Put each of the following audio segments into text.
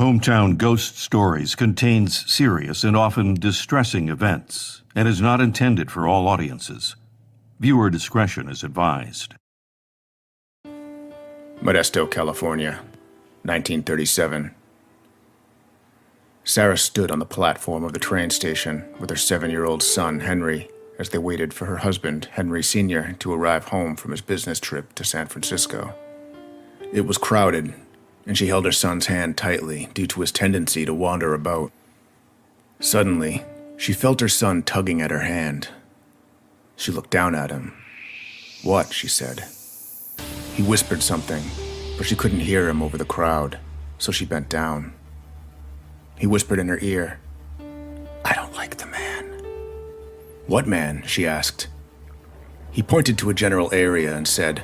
Hometown Ghost Stories contains serious and often distressing events and is not intended for all audiences. Viewer discretion is advised. Modesto, California, 1937. Sarah stood on the platform of the train station with her 7-year-old son, Henry, as they waited for her husband, Henry Sr., to arrive home from his business trip to San Francisco. It was crowded, and she held her son's hand tightly due to his tendency to wander about. Suddenly, she felt her son tugging at her hand. She looked down at him. "What?" she said. He whispered something, but she couldn't hear him over the crowd, so she bent down. He whispered in her ear, "I don't like the man." "What man?" she asked. He pointed to a general area and said,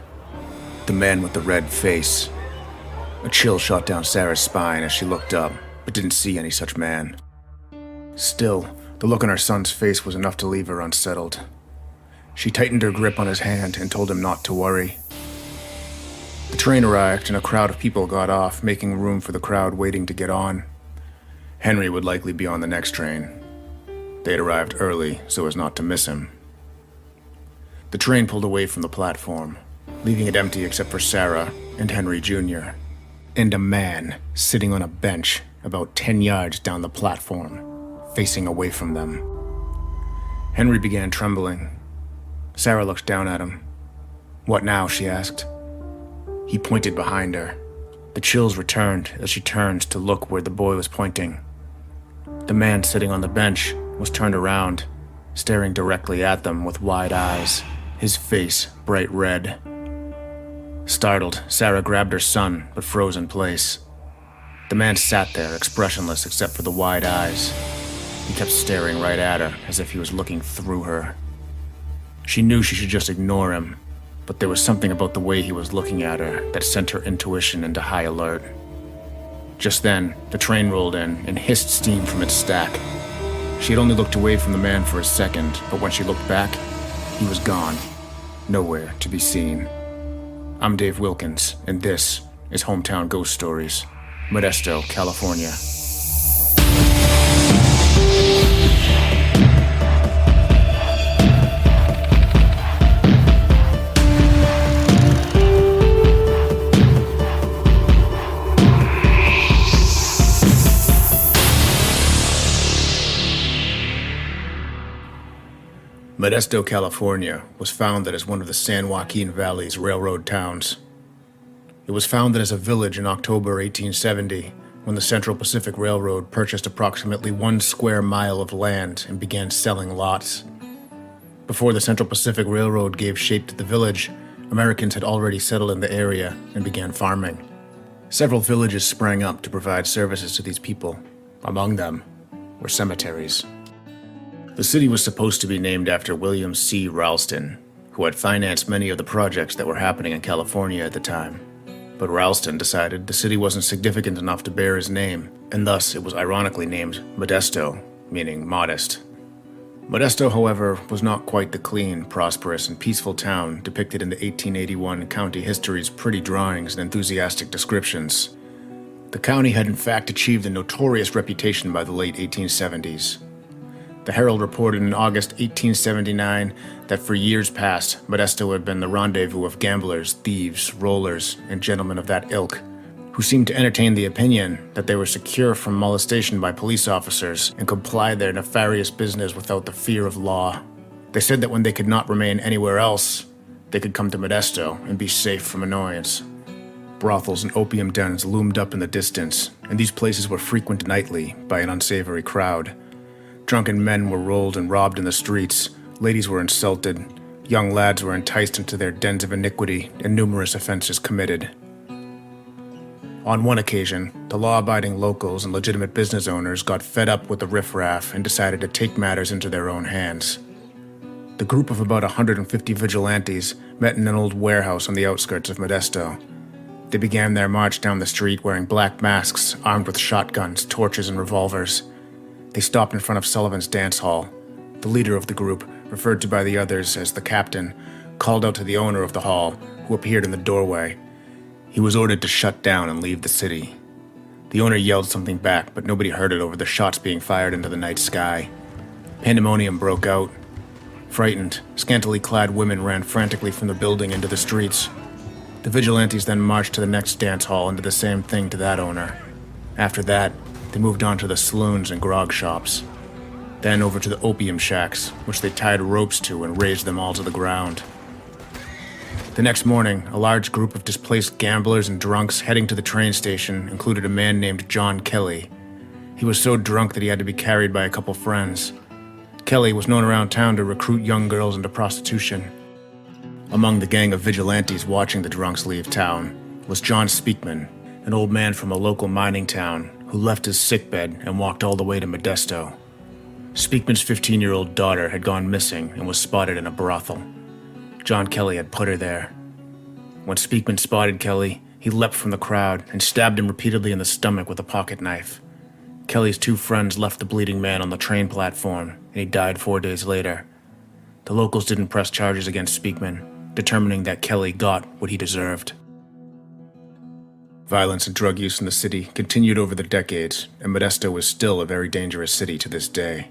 "The man with the red face." A chill shot down Sarah's spine as she looked up, but didn't see any such man. Still, the look on her son's face was enough to leave her unsettled. She tightened her grip on his hand and told him not to worry. The train arrived and a crowd of people got off, making room for the crowd waiting to get on. Henry would likely be on the next train. They had arrived early so as not to miss him. The train pulled away from the platform, leaving it empty except for Sarah and Henry Jr., and a man sitting on a bench about 10 yards down the platform, facing away from them. Henry began trembling. Sarah looked down at him. "What now?" she asked. He pointed behind her. The chills returned as she turned to look where the boy was pointing. The man sitting on the bench was turned around, staring directly at them with wide eyes, his face bright red. Startled, Sarah grabbed her son, but froze in place. The man sat there, expressionless except for the wide eyes. He kept staring right at her, as if he was looking through her. She knew she should just ignore him, but there was something about the way he was looking at her that sent her intuition into high alert. Just then, the train rolled in and hissed steam from its stack. She had only looked away from the man for a second, but when she looked back, he was gone. Nowhere to be seen. I'm Dave Wilkins, and this is Hometown Ghost Stories, Modesto, California. Modesto, California, was founded as one of the San Joaquin Valley's railroad towns. It was founded as a village in October 1870, when the Central Pacific Railroad purchased approximately 1 square mile of land and began selling lots. Before the Central Pacific Railroad gave shape to the village, Americans had already settled in the area and began farming. Several villages sprang up to provide services to these people. Among them were cemeteries. The city was supposed to be named after William C. Ralston, who had financed many of the projects that were happening in California at the time. But Ralston decided the city wasn't significant enough to bear his name, and thus it was ironically named Modesto, meaning modest. Modesto, however, was not quite the clean, prosperous, and peaceful town depicted in the 1881 county history's pretty drawings and enthusiastic descriptions. The county had in fact achieved a notorious reputation by the late 1870s. The Herald reported in August 1879 that for years past, Modesto had been the rendezvous of gamblers, thieves, rollers, and gentlemen of that ilk, who seemed to entertain the opinion that they were secure from molestation by police officers and could ply their nefarious business without the fear of law. They said that when they could not remain anywhere else, they could come to Modesto and be safe from annoyance. Brothels and opium dens loomed up in the distance, and these places were frequented nightly by an unsavory crowd. Drunken men were rolled and robbed in the streets, ladies were insulted, young lads were enticed into their dens of iniquity, and numerous offenses committed. On one occasion, the law-abiding locals and legitimate business owners got fed up with the riffraff and decided to take matters into their own hands. The group of about 150 vigilantes met in an old warehouse on the outskirts of Modesto. They began their march down the street wearing black masks, armed with shotguns, torches, and revolvers. They stopped in front of Sullivan's dance hall. The leader of the group, referred to by the others as the captain, called out to the owner of the hall, who appeared in the doorway. He was ordered to shut down and leave the city. The owner yelled something back, but nobody heard it over the shots being fired into the night sky. Pandemonium broke out. Frightened, scantily clad women ran frantically from the building into the streets. The vigilantes then marched to the next dance hall and did the same thing to that owner. After that, they moved on to the saloons and grog shops. Then over to the opium shacks, which they tied ropes to and razed them all to the ground. The next morning, a large group of displaced gamblers and drunks heading to the train station included a man named John Kelly. He was so drunk that he had to be carried by a couple friends. Kelly was known around town to recruit young girls into prostitution. Among the gang of vigilantes watching the drunks leave town was John Speakman, an old man from a local mining town who left his sickbed and walked all the way to Modesto. Speakman's 15-year-old daughter had gone missing and was spotted in a brothel. John Kelly had put her there. When Speakman spotted Kelly, he leapt from the crowd and stabbed him repeatedly in the stomach with a pocket knife. Kelly's two friends left the bleeding man on the train platform, and he died 4 days later. The locals didn't press charges against Speakman, determining that Kelly got what he deserved. Violence and drug use in the city continued over the decades, and Modesto is still a very dangerous city to this day.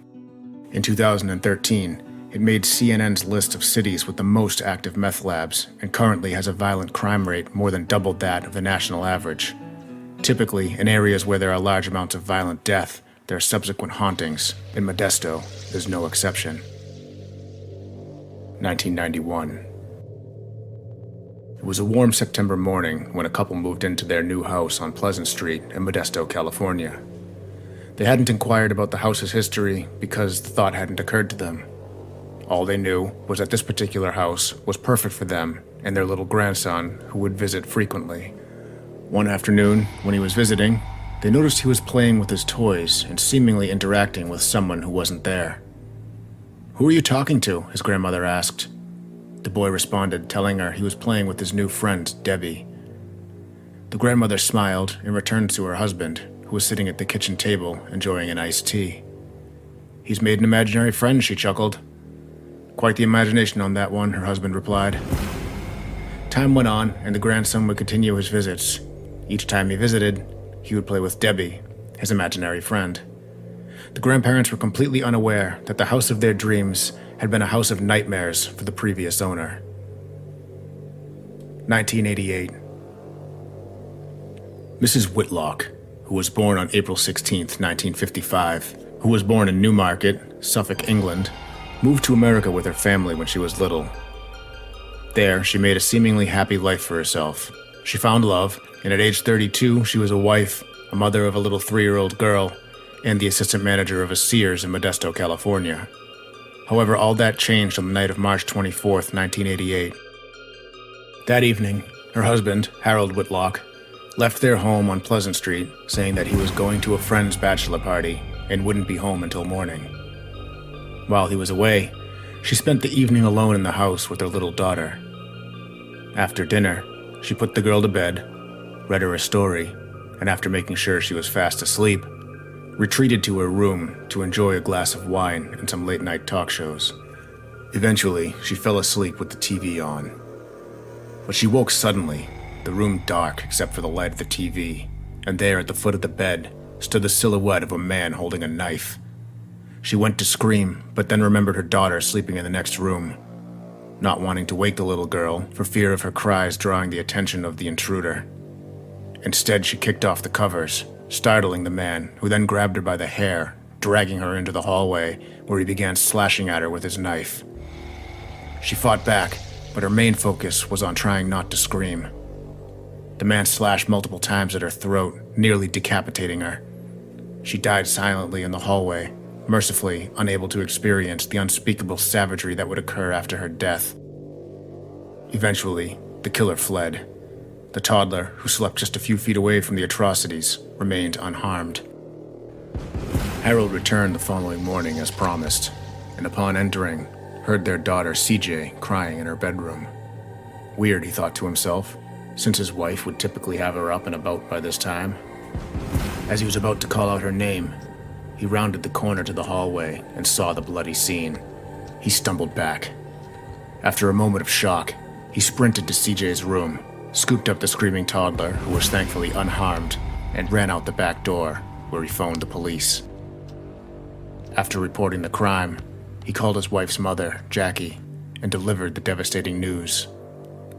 In 2013, it made CNN's list of cities with the most active meth labs, and currently has a violent crime rate more than double that of the national average. Typically, in areas where there are large amounts of violent death, there are subsequent hauntings, and Modesto is no exception. 1991. It was a warm September morning when a couple moved into their new house on Pleasant Street in Modesto, California. They hadn't inquired about the house's history because the thought hadn't occurred to them. All they knew was that this particular house was perfect for them and their little grandson, who would visit frequently. One afternoon, when he was visiting, they noticed he was playing with his toys and seemingly interacting with someone who wasn't there. "Who are you talking to?" his grandmother asked. The boy responded, telling her he was playing with his new friend, Debbie. The grandmother smiled and returned to her husband, who was sitting at the kitchen table enjoying an iced tea. "He's made an imaginary friend," she chuckled. "Quite the imagination on that one," her husband replied. Time went on, and the grandson would continue his visits. Each time he visited, he would play with Debbie, his imaginary friend. The grandparents were completely unaware that the house of their dreams had been a house of nightmares for the previous owner. 1988. Mrs. Whitlock, who was born on April 16, 1955, who was born in Newmarket, Suffolk, England, moved to America with her family when she was little. There, she made a seemingly happy life for herself. She found love, and at age 32, she was a wife, a mother of a little 3-year-old girl, and the assistant manager of a Sears in Modesto, California. However, all that changed on the night of March 24, 1988. That evening, her husband, Harold Whitlock, left their home on Pleasant Street, saying that he was going to a friend's bachelor party and wouldn't be home until morning. While he was away, she spent the evening alone in the house with her little daughter. After dinner, she put the girl to bed, read her a story, and after making sure she was fast asleep, retreated to her room to enjoy a glass of wine and some late-night talk shows. Eventually, she fell asleep with the TV on. But she woke suddenly, the room dark except for the light of the TV, and there at the foot of the bed stood the silhouette of a man holding a knife. She went to scream, but then remembered her daughter sleeping in the next room. Not wanting to wake the little girl, for fear of her cries drawing the attention of the intruder. Instead, she kicked off the covers, startling the man, who then grabbed her by the hair, dragging her into the hallway, where he began slashing at her with his knife. She fought back, but her main focus was on trying not to scream. The man slashed multiple times at her throat, nearly decapitating her. She died silently in the hallway, mercifully unable to experience the unspeakable savagery that would occur after her death. Eventually, the killer fled. The toddler, who slept just a few feet away from the atrocities, remained unharmed. Harold returned the following morning as promised, and upon entering, heard their daughter CJ crying in her bedroom. Weird, he thought to himself, since his wife would typically have her up and about by this time. As he was about to call out her name, he rounded the corner to the hallway and saw the bloody scene. He stumbled back. After a moment of shock, he sprinted to CJ's room, scooped up the screaming toddler, who was thankfully unharmed, and ran out the back door, where he phoned the police. After reporting the crime, he called his wife's mother, Jackie, and delivered the devastating news.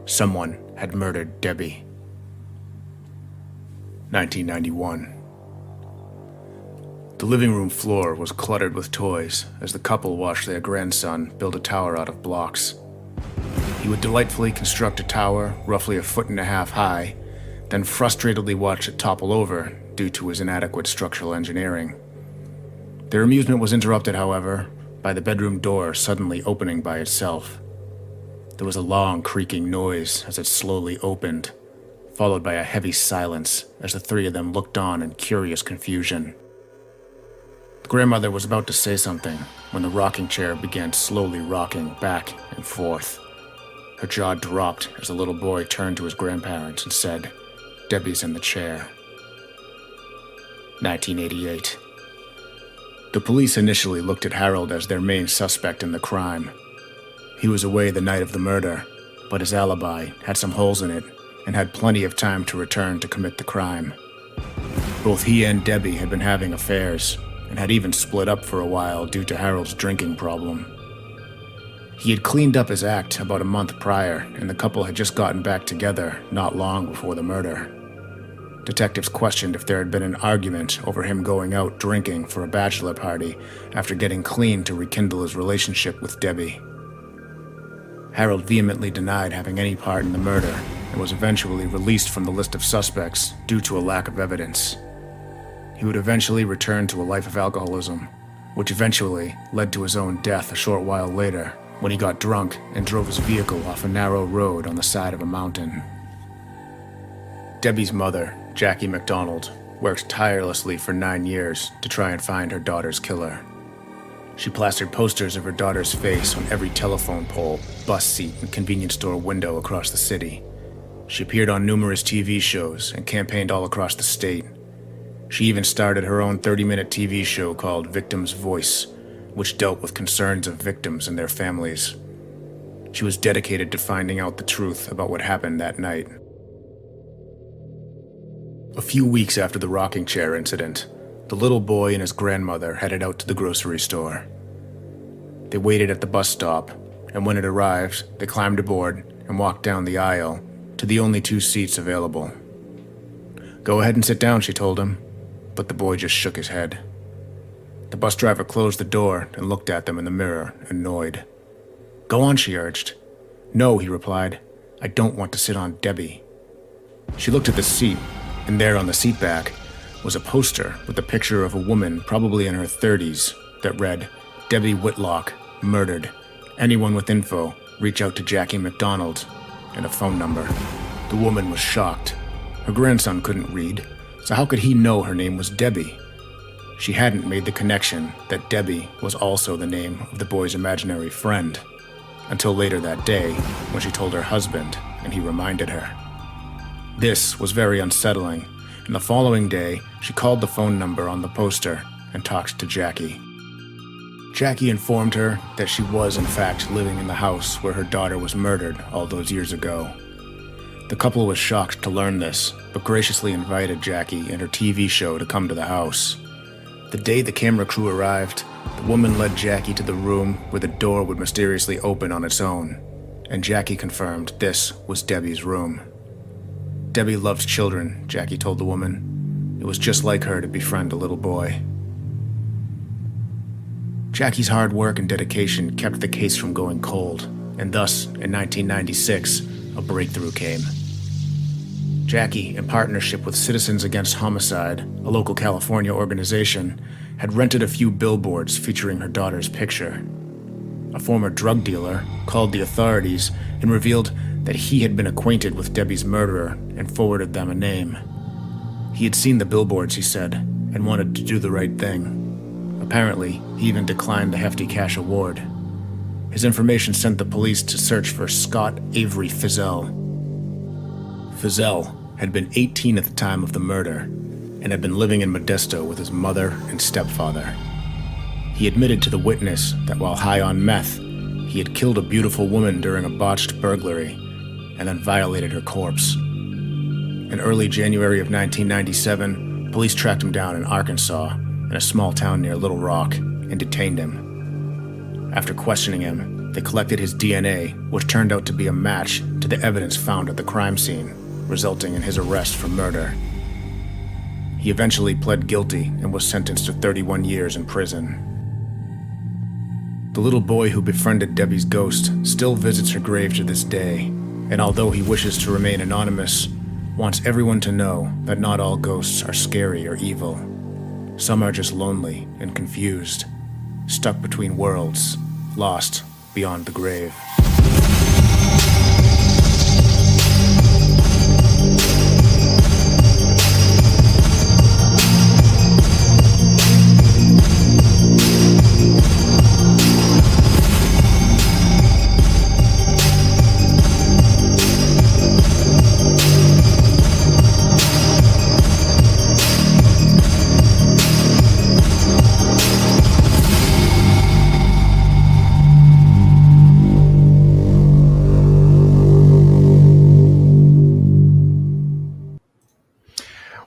Someone had murdered Debbie. 1991. The living room floor was cluttered with toys as the couple watched their grandson build a tower out of blocks. He would delightfully construct a tower roughly 1.5 feet high, then frustratedly watch it topple over due to his inadequate structural engineering. Their amusement was interrupted, however, by the bedroom door suddenly opening by itself. There was a long creaking noise as it slowly opened, followed by a heavy silence as the three of them looked on in curious confusion. The grandmother was about to say something when the rocking chair began slowly rocking back and forth. Her jaw dropped as the little boy turned to his grandparents and said, "Debbie's in the chair." 1988. The police initially looked at Harold as their main suspect in the crime. He was away the night of the murder, but his alibi had some holes in it and had plenty of time to return to commit the crime. Both he and Debbie had been having affairs and had even split up for a while due to Harold's drinking problem. He had cleaned up his act about a month prior, and the couple had just gotten back together not long before the murder. Detectives questioned if there had been an argument over him going out drinking for a bachelor party after getting clean to rekindle his relationship with Debbie. Harold vehemently denied having any part in the murder and was eventually released from the list of suspects due to a lack of evidence. He would eventually return to a life of alcoholism, which eventually led to his own death a short while later when he got drunk and drove his vehicle off a narrow road on the side of a mountain. Debbie's mother, Jackie McDonald, worked tirelessly for 9 years to try and find her daughter's killer. She plastered posters of her daughter's face on every telephone pole, bus seat, and convenience store window across the city. She appeared on numerous TV shows and campaigned all across the state. She even started her own 30-minute TV show called Victim's Voice, which dealt with concerns of victims and their families. She was dedicated to finding out the truth about what happened that night. A few weeks after the rocking chair incident, the little boy and his grandmother headed out to the grocery store. They waited at the bus stop, and when it arrived, they climbed aboard and walked down the aisle to the only 2 seats available. "Go ahead and sit down," she told him, but the boy just shook his head. The bus driver closed the door and looked at them in the mirror, annoyed. "Go on," she urged. "No," he replied. "I don't want to sit on Debbie." She looked at the seat, and there on the seat back was a poster with a picture of a woman probably in her 30s that read, "Debbie Whitlock, murdered. Anyone with info, reach out to Jackie McDonald," and a phone number. The woman was shocked. Her grandson couldn't read, so how could he know her name was Debbie? She hadn't made the connection that Debbie was also the name of the boy's imaginary friend, until later that day when she told her husband and he reminded her. This was very unsettling, and the following day she called the phone number on the poster and talked to Jackie. Jackie informed her that she was in fact living in the house where her daughter was murdered all those years ago. The couple was shocked to learn this, but graciously invited Jackie and her TV show to come to the house. The day the camera crew arrived, the woman led Jackie to the room where the door would mysteriously open on its own, and Jackie confirmed this was Debbie's room. Debbie loves children, Jackie told the woman. It was just like her to befriend a little boy. Jackie's hard work and dedication kept the case from going cold, and thus, in 1996, a breakthrough came. Jackie, in partnership with Citizens Against Homicide, a local California organization, had rented a few billboards featuring her daughter's picture. A former drug dealer called the authorities and revealed that he had been acquainted with Debbie's murderer and forwarded them a name. He had seen the billboards, he said, and wanted to do the right thing. Apparently, he even declined the hefty cash award. His information sent the police to search for Scott Avery Fizzell. Fizzell had been 18 at the time of the murder and had been living in Modesto with his mother and stepfather. He admitted to the witness that while high on meth, he had killed a beautiful woman during a botched burglary and then violated her corpse. In early January of 1997, police tracked him down in Arkansas, in a small town near Little Rock, and detained him. After questioning him, they collected his DNA, which turned out to be a match to the evidence found at the crime scene, resulting in his arrest for murder. He eventually pled guilty and was sentenced to 31 years in prison. The little boy who befriended Debbie's ghost still visits her grave to this day, and although he wishes to remain anonymous, wants everyone to know that not all ghosts are scary or evil. Some are just lonely and confused, stuck between worlds, lost beyond the grave.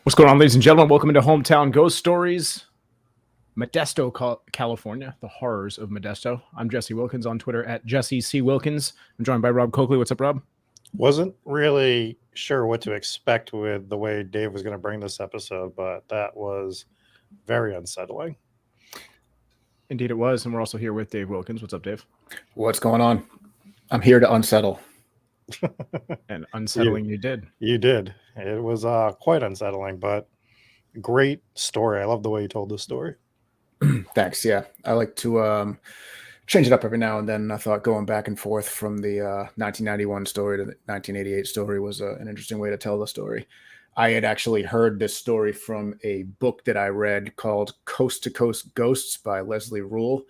What's going on, ladies and gentlemen? Welcome into Hometown Ghost Stories, Modesto, California, the horrors of Modesto. I'm Jesse Wilkins on Twitter at Jesse C. Wilkins. I'm joined by Rob Coakley. What's up, Rob? Wasn't really sure what to expect with the way Dave was going to bring this episode, but that was very unsettling. Indeed it was, and we're also here with Dave Wilkins. What's up, Dave? What's going on? I'm here to unsettle. And unsettling you did. You did. It was quite unsettling, but great story. I love the way you told this story. Thanks. Yeah, I like to change it up every now and then. I thought going back and forth from the 1991 story to the 1988 story was an interesting way to tell the story. I had actually heard this story from a book that I read called Coast to Coast Ghosts by Leslie Rule.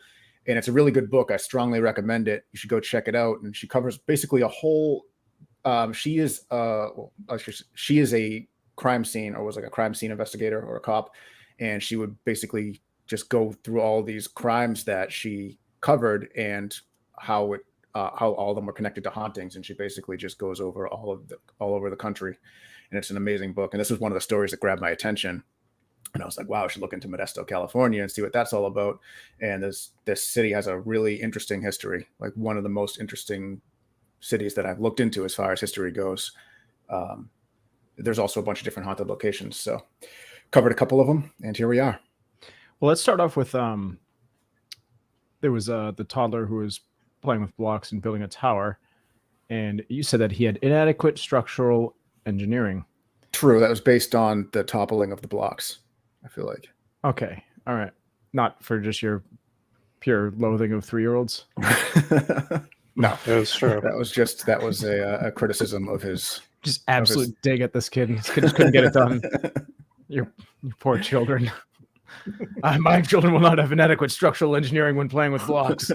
And it's a really good book. I strongly recommend it. You should go check it out. And she covers basically a whole. She is a crime scene, or was like a crime scene investigator or a cop, and she would basically just go through all these crimes that she covered and how all of them were connected to hauntings. And she basically just goes over all over the country. And it's an amazing book. And this was one of the stories that grabbed my attention. And I was like, wow, I should look into Modesto, California and see what that's all about. And this city has a really interesting history, like one of the most interesting cities that I've looked into as far as history goes. There's also a bunch of different haunted locations. So covered a couple of them, and here we are. Well, let's start off with there was the toddler who was playing with blocks and building a tower. And you said that he had inadequate structural engineering. True. That was based on the toppling of the blocks, I feel like. Okay. All right. Not for just your pure loathing of 3-year-olds. No, It was true. that was a criticism of his. Just absolute dig at this kid. This kid just couldn't get it done. Your poor children. My children will not have inadequate structural engineering when playing with blocks.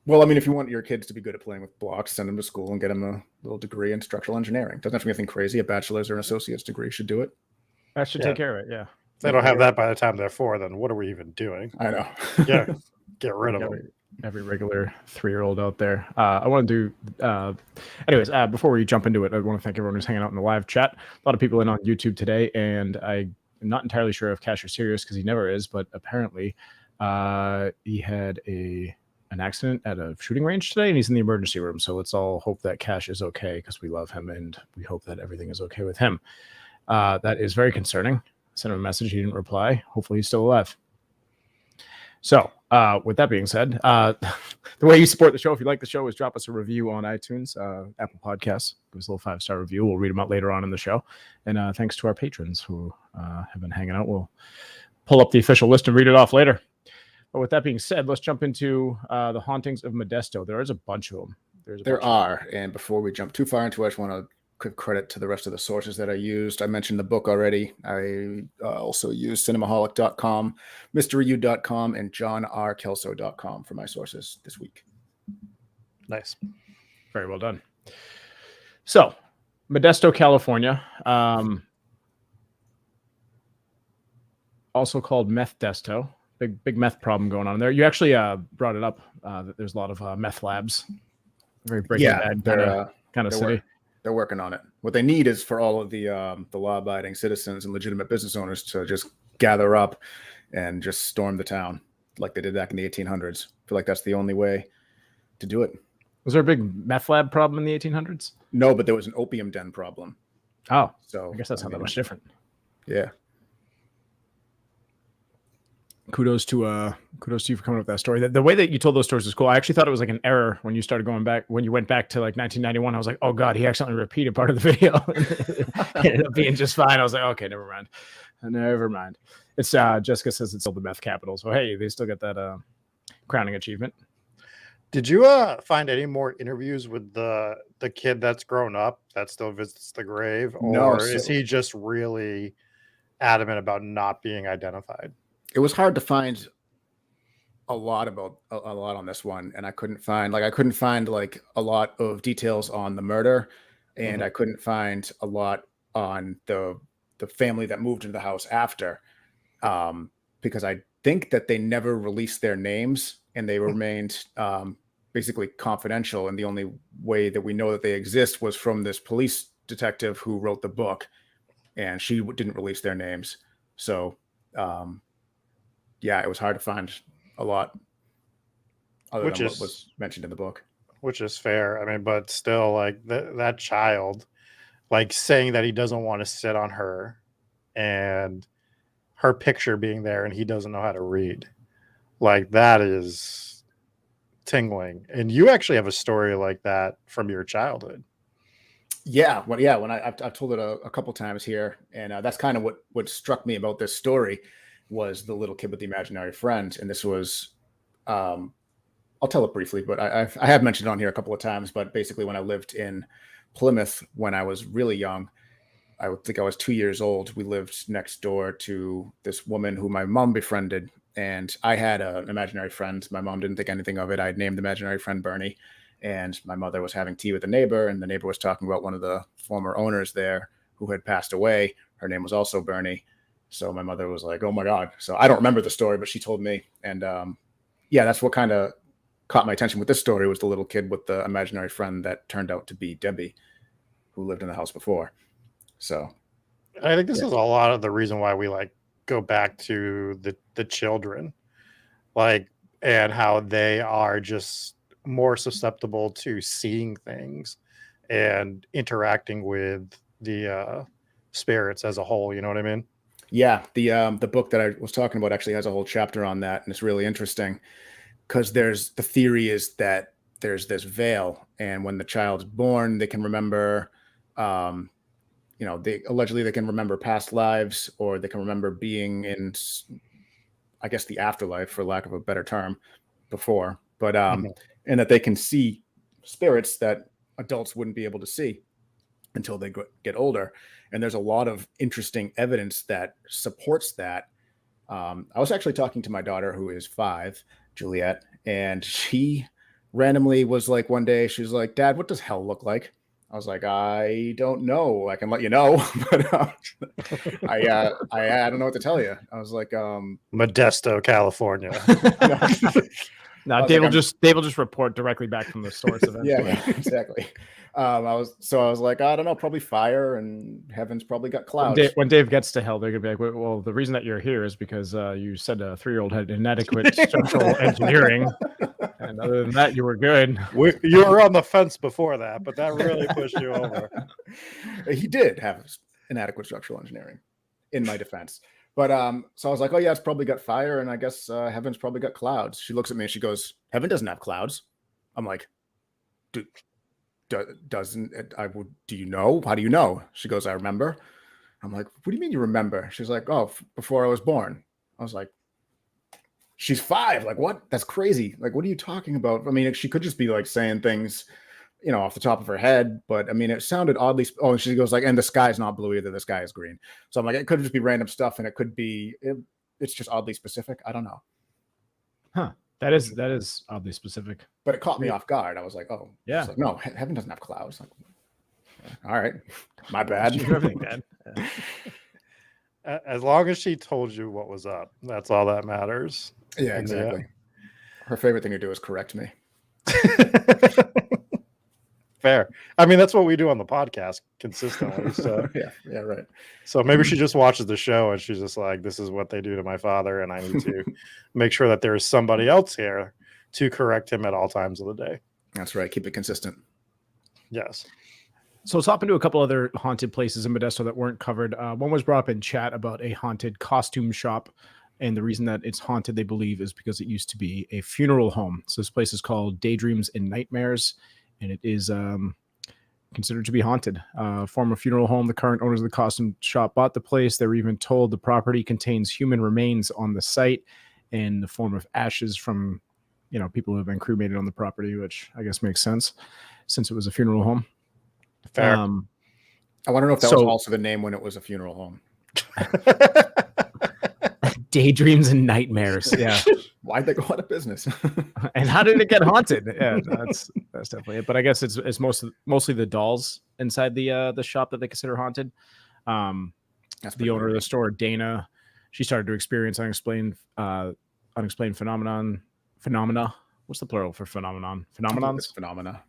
Well, I mean, if you want your kids to be good at playing with blocks, send them to school and get them a little degree in structural engineering. Doesn't have to be anything crazy. A bachelor's or an associate's degree should do it. That should take care of it. Yeah. If they don't have that by the time they're 4, then what are we even doing? I know. Yeah, get rid of them. Every regular 3-year-old out there. I want to do, anyways, before we jump into it, I want to thank everyone who's hanging out in the live chat. A lot of people in on YouTube today, and I'm not entirely sure if Cash is serious because he never is, but apparently he had an accident at a shooting range today, and he's in the emergency room. So let's all hope that Cash is okay, because we love him, and we hope that everything is okay with him. That is very concerning. I sent him a message. He didn't reply. Hopefully he's still alive. So with that being said, the way you support the show, if you like the show, is drop us a review on iTunes, Apple Podcasts. Give us a little 5-star review. We'll read them out later on in the show. And thanks to our patrons who have been hanging out. We'll pull up the official list and read it off later. But with that being said, let's jump into the hauntings of Modesto. There is a bunch of them. There are. And before we jump too far into it, I just want to give credit to the rest of the sources that I used. I mentioned the book already. I also used cinemaholic.com, mysteryu.com, and johnrkelso.com for my sources this week. Nice. Very well done. So, Modesto, California, also called Meth-desto. Big meth problem going on there. You actually brought it up that there's a lot of meth labs. Very Breaking Bad kind of city. They're working on it. What they need is for all of the law-abiding citizens and legitimate business owners to just gather up and just storm the town like they did back in the 1800s. I feel like that's the only way to do it. Was there a big meth lab problem in the 1800s? No, but there was an opium den problem. Oh, So I guess that's not that much different. Yeah. Kudos to you for coming up with that story. The way that you told those stories is cool. I actually thought it was like an error when you started going back, when you went back to like 1991. I was like, oh God, he accidentally repeated part of the video. It ended up being just fine. I was like, okay, never mind. It's Jessica says it's still the meth capital. So hey, they still get that crowning achievement. Did you find any more interviews with the kid that's grown up that still visits the grave, or No, is he just really adamant about not being identified? It was hard to find a lot on this one, and I couldn't find like a lot of details on the murder, and I couldn't find a lot on the family that moved into the house after, because I think that they never released their names and they remained basically confidential, and the only way that we know that they exist was from this police detective who wrote the book, and she didn't release their names. So yeah, it was hard to find a lot other than what was mentioned in the book. Which is fair. I mean, but still, like that child, like saying that he doesn't want to sit on her, and her picture being there, and he doesn't know how to read. Like, that is tingling. And you actually have a story like that from your childhood. Yeah, when I've told it a couple times here, and that's kind of what struck me about this story was the little kid with the imaginary friend. And this was, I'll tell it briefly, but I have mentioned it on here a couple of times. But basically, when I lived in Plymouth when I was really young, I would think I was 2 years old. We lived next door to this woman who my mom befriended, and I had an imaginary friend. My mom didn't think anything of it. I named the imaginary friend Bernie, and my mother was having tea with a neighbor, and the neighbor was talking about one of the former owners there who had passed away. Her name was also Bernie. So my mother was like, oh my God. So I don't remember the story, but she told me. And yeah, that's what kind of caught my attention with this story, was the little kid with the imaginary friend that turned out to be Debbie, who lived in the house before. So I think this is a lot of the reason why we like go back to the children, like, and how they are just more susceptible to seeing things and interacting with the spirits as a whole. You know what I mean? Yeah, the book that I was talking about actually has a whole chapter on that, and it's really interesting because the theory is that there's this veil, and when the child's born, they can remember, they allegedly can remember past lives, or they can remember being in, I guess, the afterlife, for lack of a better term, before, but and that they can see spirits that adults wouldn't be able to see until they get older. And there's a lot of interesting evidence that supports that. I was actually talking to my daughter, who is 5, Juliet, and she randomly was like, one day, she was like, Dad, what does hell look like? I was like, I don't know. I can let you know, but I don't know what to tell you. I was like, Modesto, California. No, Dave will just report directly back from the source eventually. Yeah, exactly. I was like, I don't know, probably fire, and heaven's probably got clouds. When Dave gets to hell, they're gonna be like, well, the reason that you're here is because you said a 3-year-old had inadequate structural engineering, and other than that, you were good. You were on the fence before that, but that really pushed you over. He did have inadequate structural engineering, in my defense. But so I was like, oh yeah, it's probably got fire, and I guess heaven's probably got clouds. She looks at me and she goes, heaven doesn't have clouds. I'm like, doesn't it? Do you know? How do you know? She goes, I remember. I'm like, what do you mean you remember? She's like, oh, before I was born. I was like, she's 5. Like, what? That's crazy. Like, what are you talking about? I mean, she could just be like saying things, off the top of her head, but I mean, it sounded oddly. Oh, and she goes like, and the sky's not blue either. The sky is green. So I'm like, it could just be random stuff, and it could be, it's just oddly specific. I don't know. Huh. That is oddly specific. But it caught me off guard. I was like, oh, yeah. Like, no, heaven doesn't have clouds. Like, all right, my bad. Everything bad. Yeah. As long as she told you what was up, that's all that matters. Yeah, exactly. Her favorite thing to do is correct me. Fair. I mean, that's what we do on the podcast consistently. So yeah, right. So maybe she just watches the show and she's just like, this is what they do to my father, and I need to make sure that there is somebody else here to correct him at all times of the day. That's right. Keep it consistent. Yes. So let's hop into a couple other haunted places in Modesto that weren't covered. One was brought up in chat about a haunted costume shop. And the reason that it's haunted, they believe, is because it used to be a funeral home. So this place is called Daydreams and Nightmares, and it is considered to be haunted. Former funeral home. The current owners of the costume shop bought the place. They were even told the property contains human remains on the site in the form of ashes from, people who have been cremated on the property, which I guess makes sense since it was a funeral home. Fair. I want to know if that was also the name when it was a funeral home. Daydreams and Nightmares. Yeah. Why'd they go out of business? And how did it get haunted? Yeah, that's definitely it. But I guess it's mostly the dolls inside the shop that they consider haunted. That's the owner of the store, Dana, she started to experience unexplained phenomena. What's the plural for phenomenon? Phenomenons? Phenomena.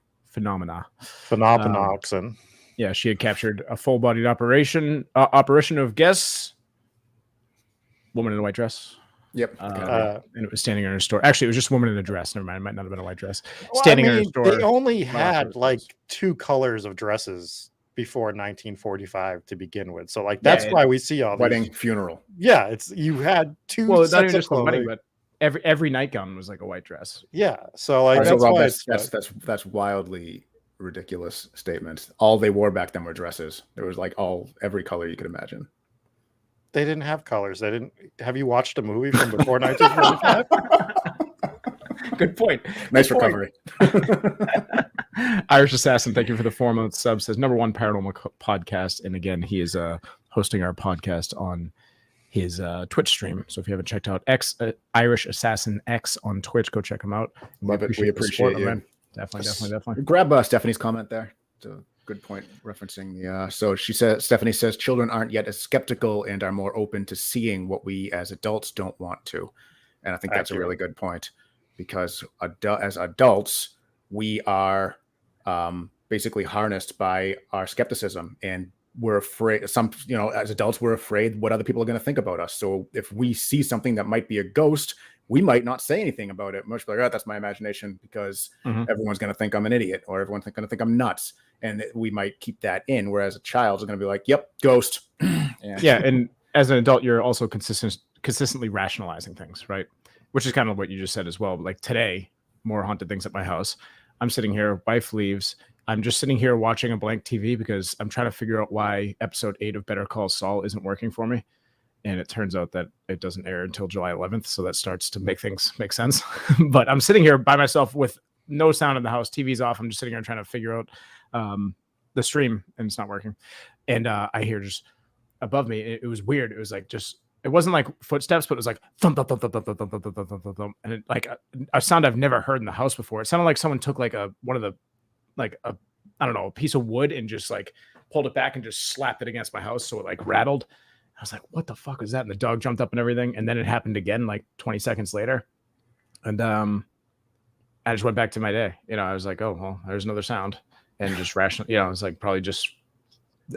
Phenoxen. Yeah, she had captured a full-bodied apparition of guests. Woman in a white dress. Yep. And it was standing in her store. Actually, it was just a woman in a dress. Never mind. It might not have been a white dress. Standing in her store. They only had like 2 colors of dresses before 1945 to begin with. So like that's why we see all wedding, these. funeral. Yeah, you had 2 well, sets not even of just the clothing. wedding, but every nightgown was like a white dress. Yeah. So like that's wildly ridiculous statement. All they wore back then were dresses. There was like every color you could imagine. They didn't have colors. Have you watched a movie from before 1945? Good point. Nice recovery. Irish Assassin, thank you for the 4-month sub. Says #1 paranormal podcast, and again, he is hosting our podcast on his Twitch stream. So if you haven't checked out Irish Assassin X on Twitch, go check him out. Love it. We appreciate you. Definitely. Grab Stephanie's comment there. It's a good point referencing the. So Stephanie says children aren't yet as skeptical and are more open to seeing what we as adults don't want to, and I think that's a really good point because as adults we are basically harnessed by our skepticism, and we're afraid. As adults we're afraid what other people are going to think about us. So if we see something that might be a ghost, we might not say anything about it. Much like, oh, that's my imagination, because everyone's going to think I'm an idiot, or everyone's going to think I'm nuts, and we might keep that in. Whereas a child is going to be like, "Yep, ghost." And as an adult, you're also consistently rationalizing things, right? Which is kind of what you just said as well. Like today, more haunted things at my house. I'm sitting here, wife leaves. I'm just sitting here watching a blank TV because I'm trying to figure out why episode 8 of Better Call Saul isn't working for me. And it turns out that it doesn't air until July 11th. So that starts to make things make sense. But I'm sitting here by myself with no sound in the house. TV's off. I'm just sitting here trying to figure out the stream, and it's not working. And I hear just above me, it was weird. It was like it wasn't like footsteps, but it was like thump, thump, thump, thump, thump, thump, thump, thump, thump, thump, thump. And it, like a sound I've never heard in the house before. It sounded like someone took like a piece of wood and just like pulled it back and just slapped it against my house. So it like rattled. I was like, what the fuck was that? And the dog jumped up and everything. And then it happened again, like 20 seconds later. And I just went back to my day. I was like, oh, well, there's another sound. And just rational, it was like probably just,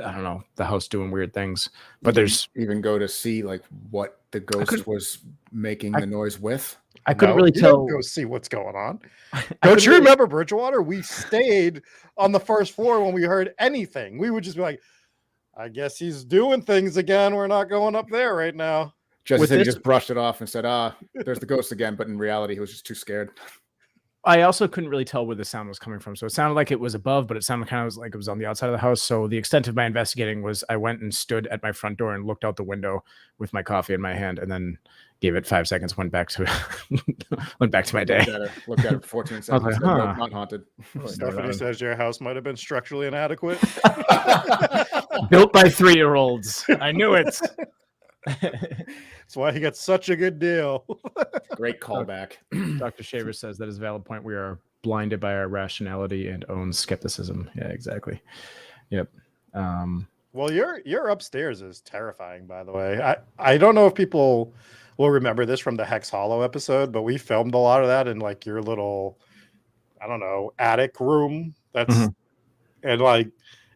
I don't know, the house doing weird things. But there's even go to see like what the ghost was making the noise with. I couldn't really tell. Go see what's going on. Don't you remember Bridgewater? We stayed on the first floor when we heard anything. We would just be like, I guess he's doing things again. We're not going up there right now. Jesse said he just brushed it off and said, there's the ghost again. But in reality, he was just too scared. I also couldn't really tell where the sound was coming from. So it sounded like it was above, but it sounded kind of like it was on the outside of the house. So the extent of my investigating was I went and stood at my front door and looked out the window with my coffee in my hand, and then gave it 5 seconds, went back to my day. Looked at it for 14 seconds. Like, not haunted. Stephanie says your house might have been structurally inadequate. Built by 3-year-olds. I knew it. That's why he got such a good deal. Great callback. Dr. Shaver says that is a valid point. We are blinded by our rationality and own skepticism. Yeah, exactly. Yep. Well, your upstairs is terrifying, by the way. I don't know if people will remember this from the Hex Hollow episode, but we filmed a lot of that in like your little, I don't know, attic room. That's And like,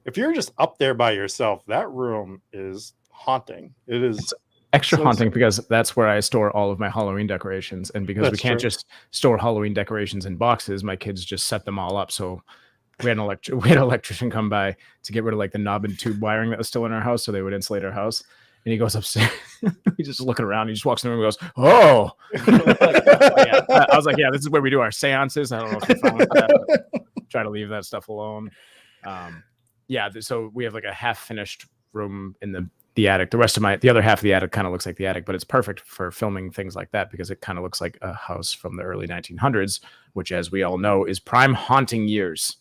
if you're just up there by yourself, that room is haunting. It is It's extra so haunting scary. because that's where I store all of my Halloween decorations. And because we That's can't true. just store Halloween decorations in boxes, my kids just set them all up. So we had an electrician come by to get rid of like the knob and tube wiring that was still in our house, so they would insulate our house. And he goes upstairs. He's just looking around. He just walks in the room and goes, "Oh!" Yeah. I was like, "Yeah, this is where we do our seances." I don't know if you're fine with that. Try to leave that stuff alone. Yeah. So we have like a half-finished room in the attic. The other half of the attic kind of looks like the attic, but it's perfect for filming things like that because it kind of looks like a house from the early 1900s, which, as we all know, is prime haunting years.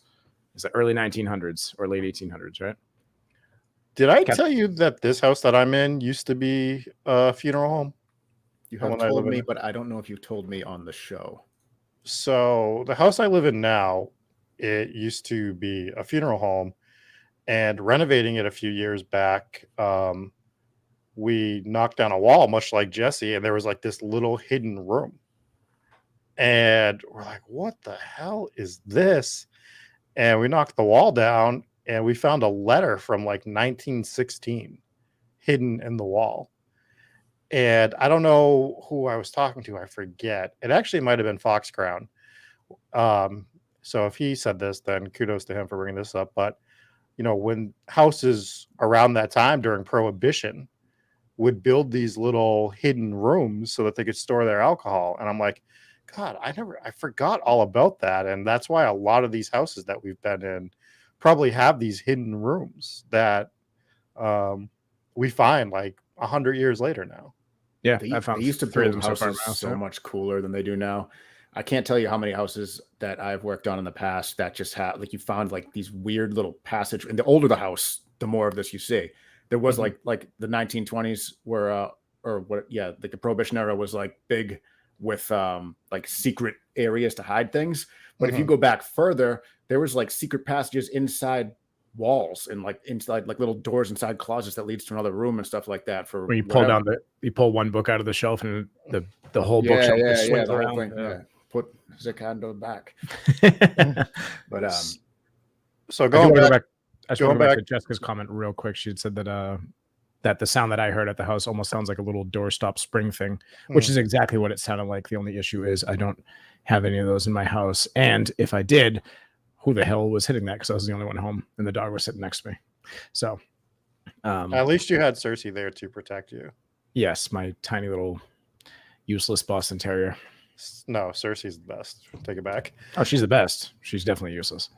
It's the early 1900s or late 1800s, right? Did I tell you that this house that I'm in used to be a funeral home? You The have one I live told me, in. but I don't know if you've told me on the show. So the house I live in now, it used to be a funeral home, and renovating it a few years back, we knocked down a wall, much like Jesse, and there was like this little hidden room. And we're like, what the hell is this? And we knocked the wall down and we found a letter from like 1916 hidden in the wall. And I don't know who I was talking to. I forget. It actually might have been Fox Crown. So if he said this, then kudos to him for bringing this up. But, you know, when houses around that time during Prohibition would build these little hidden rooms so that they could store their alcohol. And I'm like, God, I forgot all about that. And that's why a lot of these houses that we've been in probably have these hidden rooms that we find like 100 years later now. Yeah, They, I found they used to three of build them so far. houses so much cooler than they do now. I can't tell you how many houses that I've worked on in the past that just have like you found like these weird little passage. And the older the house, the more of this you see. There was like the 1920s where or what? Yeah, like the Prohibition era was like big with like secret areas to hide things. But if you go back further, there was like secret passages inside walls and like inside like little doors inside closets that leads to another room and stuff like that. For Where you pull one book out of the shelf and the whole bookshelf just swings the around. whole thing. Yeah. Put the candle back. But so going back I just want to go back to Jessica's comment real quick. She had said that that the sound that I heard at the house almost sounds like a little doorstop spring thing, which is exactly what it sounded like. The only issue is I don't have any of those in my house. And if I did, who the hell was hitting that? Because I was the only one home and the dog was sitting next to me. So at least you had Cersei there to protect you. Yes, my tiny little useless Boston Terrier. No, Cersei's the best. Take it back. Oh, she's the best. She's definitely useless.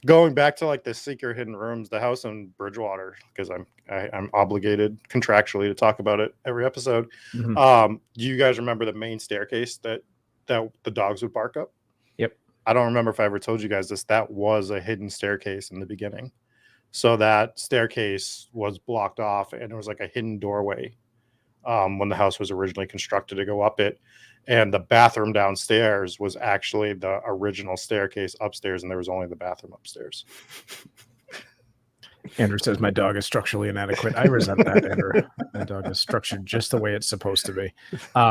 Going back to like the secret hidden rooms, the house in Bridgewater, because I'm obligated contractually to talk about it every episode. Do you guys remember the main staircase that the dogs would bark up? Yep. I don't remember if I ever told you guys this. That was a hidden staircase in the beginning. So that staircase was blocked off and it was like a hidden doorway when the house was originally constructed to go up it. And the bathroom downstairs was actually the original staircase upstairs, and there was only the bathroom upstairs. Andrew says my dog is structurally inadequate. I resent that, Andrew. My dog is structured just the way it's supposed to be.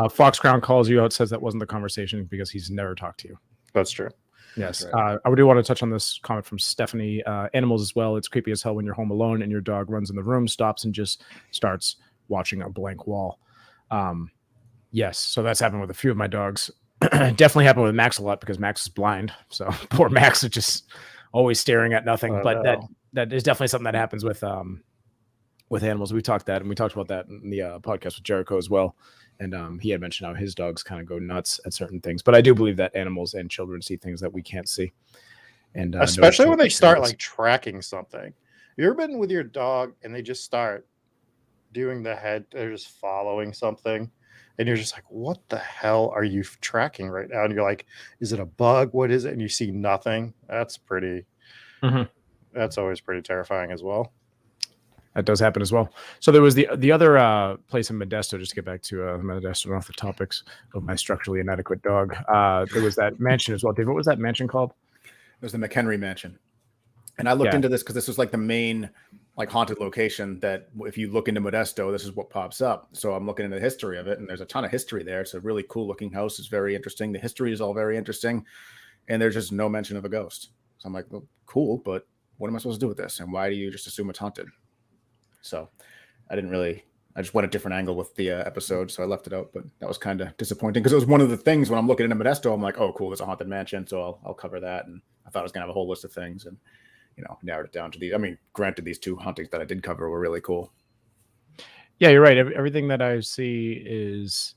Fox Crown calls you out, says that wasn't the conversation because he's never talked to you. That's true. Yes. Right. I do want to touch on this comment from Stephanie. Animals as well. It's creepy as hell when you're home alone and your dog runs in the room, stops, and just starts watching a blank wall. Yes, so that's happened with a few of my dogs. Definitely happened with Max a lot because Max is blind. So poor Max is just always staring at nothing. But that is definitely something that happens with animals. We talked about that in the podcast with Jericho as well. And he had mentioned how his dogs kind of go nuts at certain things. But I do believe that animals and children see things that we can't see. And especially when they start like tracking something. You ever been with your dog and they just start doing the head? They're just following something. And you're just like, what the hell are you tracking right now? And you're like, is it a bug? What is it? And you see nothing. That's always pretty terrifying as well. That does happen as well. So there was the other place in Modesto, just to get back to Modesto and off the topics of my structurally inadequate dog. There was that mansion as well. Dave, what was that mansion called? It was the McHenry Mansion. And I looked into this because this was like the main like haunted location that if you look into Modesto, this is what pops up. So I'm looking into the history of it, and there's a ton of history there. It's a really cool looking house. It's very interesting. The history is all very interesting. and there's just no mention of a ghost. So I'm like, well, cool, but what am I supposed to do with this? And why do you just assume it's haunted? So I just went a different angle with the episode, so I left it out, but that was kind of disappointing because it was one of the things when I'm looking into Modesto, I'm like, oh, cool, there's a haunted mansion, so I'll cover that. And I thought I was going to have a whole list of things and, narrowed it down to these. I mean, granted, these 2 hauntings that I did cover were really cool. Yeah, you're right. Everything that I see is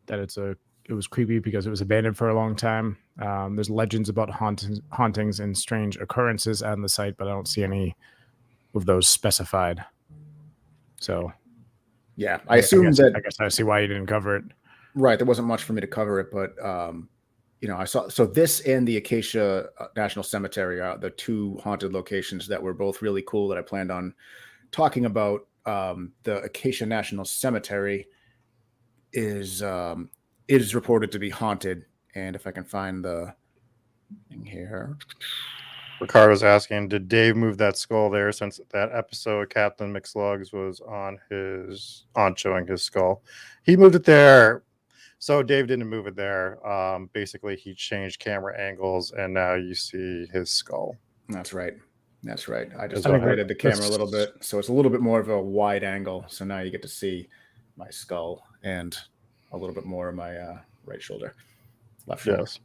that it was creepy because it was abandoned for a long time. There's legends about hauntings and strange occurrences on the site, but I don't see any of those specified. So, yeah, I guess I see why you didn't cover it. Right, there wasn't much for me to cover it, but I saw this and the Acacia National Cemetery are the 2 haunted locations that were both really cool that I planned on talking about. The Acacia National Cemetery is reported to be haunted, and if I can find the thing here. Ricardo's asking, did Dave move that skull there since that episode Captain McSlugs was on showing his skull? He moved it there. So Dave didn't move it there. Basically, he changed camera angles, and now you see his skull. That's right. I just upgraded the camera a little bit, so it's a little bit more of a wide angle. So now you get to see my skull and a little bit more of my right shoulder, left shoulder. Yes.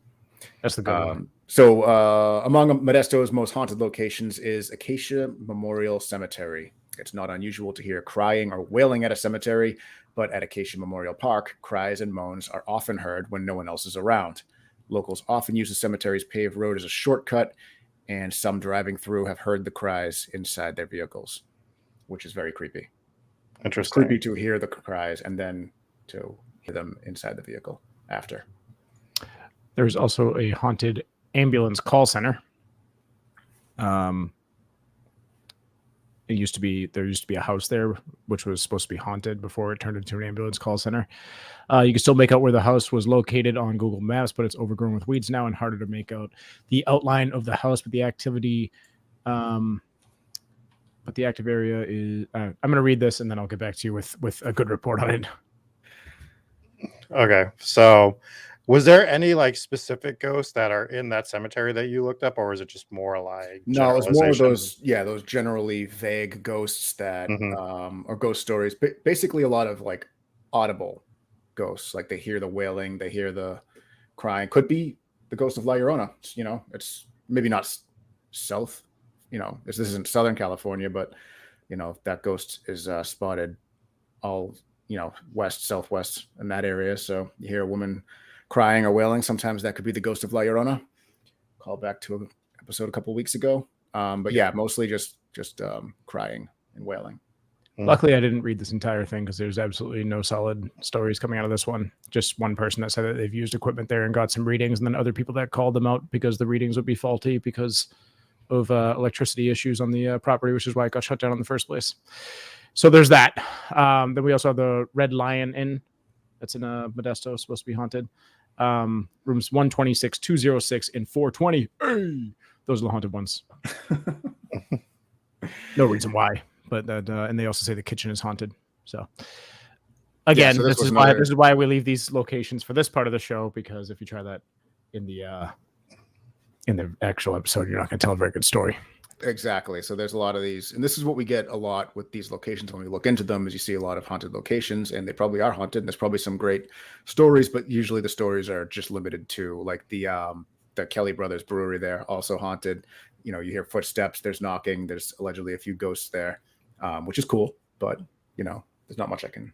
That's the good one. So among Modesto's most haunted locations is Acacia Memorial Cemetery. It's not unusual to hear crying or wailing at a cemetery, but at Acacia Memorial Park, cries and moans are often heard when no one else is around. Locals often use the cemetery's paved road as a shortcut, and some driving through have heard the cries inside their vehicles, which is very creepy. Interesting. It's creepy to hear the cries and then to hear them inside the vehicle after. There's also a haunted ambulance call center. There used to be a house there which was supposed to be haunted before it turned into an ambulance call center. You can still make out where the house was located on Google Maps, but it's overgrown with weeds now and harder to make out the outline of the house. But the activity, but the active area is. I'm going to read this and then I'll get back to you with a good report on it. Okay, so was there any like specific ghosts that are in that cemetery that you looked up, or was it just more like no? It was more of those generally vague ghosts that or ghost stories. Basically, a lot of like audible ghosts, like they hear the wailing, they hear the crying. Could be the ghost of La Llorona. It's maybe not south. This isn't Southern California, but that ghost is spotted all west, southwest in that area. So you hear a woman crying or wailing. Sometimes that could be the ghost of La Llorona. Call back to an episode a couple of weeks ago. But yeah, mostly just crying and wailing. Luckily, I didn't read this entire thing because there's absolutely no solid stories coming out of this one. Just one person that said that they've used equipment there and got some readings, and then other people that called them out because the readings would be faulty because of electricity issues on the property, which is why it got shut down in the first place. So there's that. Then we also have the Red Lion Inn that's in Modesto, supposed to be haunted. Rooms 126, 206, and 420. Hey! Those are the haunted ones. No reason why, but that and they also say the kitchen is haunted. So again, so this is why we leave these locations for this part of the show, because if you try that in the actual episode, you're not going to tell a very good story. Exactly. So there's a lot of these, and this is what we get a lot with these locations when we look into them, is you see a lot of haunted locations, and they probably are haunted, and there's probably some great stories, but usually the stories are just limited to like the Kelly Brothers Brewery there, also haunted. You hear footsteps, there's knocking, there's allegedly a few ghosts there, which is cool, but there's not much I can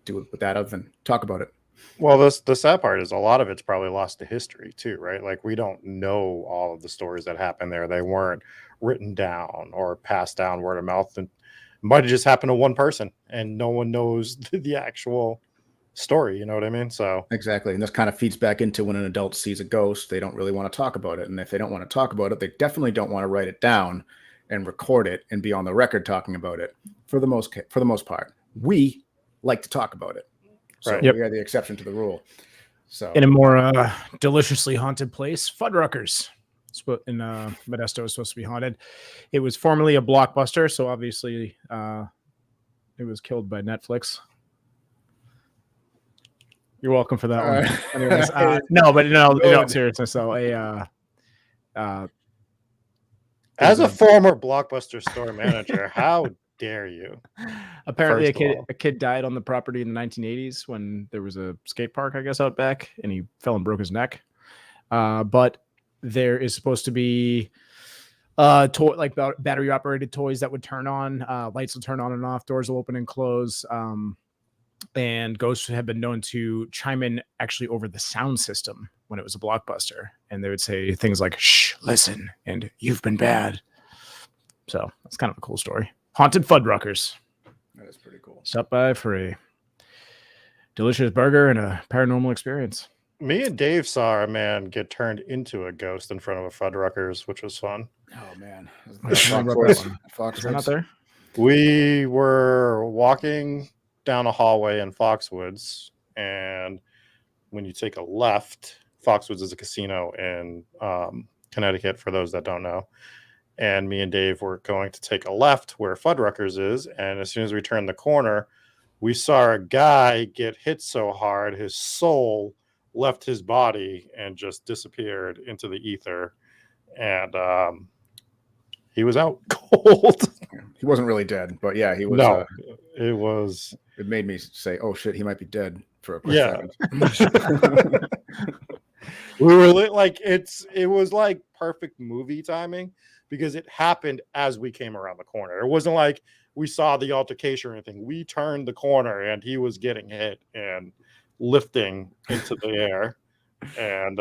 do with that other than talk about it. Well, the sad part is a lot of it's probably lost to history too, right? Like we don't know all of the stories that happened there. They weren't written down or passed down word of mouth, and it might have just happened to one person, and no one knows the actual story. You know what I mean? So exactly, and this kind of feeds back into when an adult sees a ghost, they don't really want to talk about it, and if they don't want to talk about it, they definitely don't want to write it down and record it and be on the record talking about it. For the most part, we like to talk about it. So right. We are the exception to the rule. So in a more deliciously haunted place, Fuddruckers in Modesto is supposed to be haunted. It was formerly a Blockbuster, so obviously it was killed by Netflix. You're welcome for that one. Uh, Anyways, no, but in all Good. seriousness, so As there's a former Blockbuster store manager, how dare you? apparently First of all. a kid died on the property in the 1980s when there was a skate park, I guess, out back, and he fell and broke his neck. But there is supposed to be like battery operated toys that would turn on, lights will turn on and off, doors will open and close. And ghosts have been known to chime in actually over the sound system when it was a Blockbuster, and they would say things like "shh, listen," and "you've been bad." So that's kind of a cool story. Haunted Fuddruckers. That is pretty cool. Stop by for a delicious burger and a paranormal experience. Me and Dave saw a man get turned into a ghost in front of a Fuddruckers, which was fun. Oh man, Fox, is that not there? We were walking down a hallway in Foxwoods, and when you take a left, Foxwoods is a casino in Connecticut, for those that don't know. And me and Dave were going to take a left where Fuddruckers is, and as soon as we turned the corner, we saw a guy get hit so hard his soul left his body and just disappeared into the ether, and he was out cold. He wasn't really dead, but yeah, he was. No, it was. It made me say, "Oh shit, he might be dead" for a quick second. We were like, it was like perfect movie timing because it happened as we came around the corner. It wasn't like we saw the altercation or anything. We turned the corner and he was getting hit and lifting into the air, and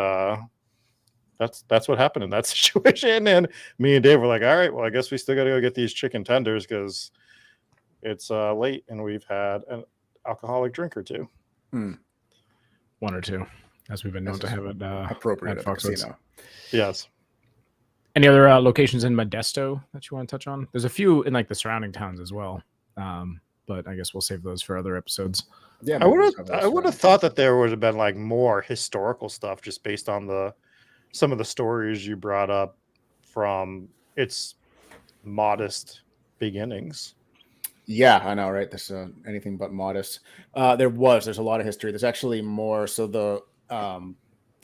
that's what happened in that situation. And me and Dave were like, all right, well, I guess we still got to go get these chicken tenders because it's late and we've had an alcoholic drink or two. One or two, as we've been known to have it appropriate at casino. Yes. Any other locations in Modesto that you want to touch on? There's a few in like the surrounding towns as well, but I guess we'll save those for other episodes. Yeah, I would have thought that there would have been like more historical stuff just based on some of the stories you brought up from its modest beginnings. Yeah, I know, right? This anything but modest. There's a lot of history. There's actually more. So the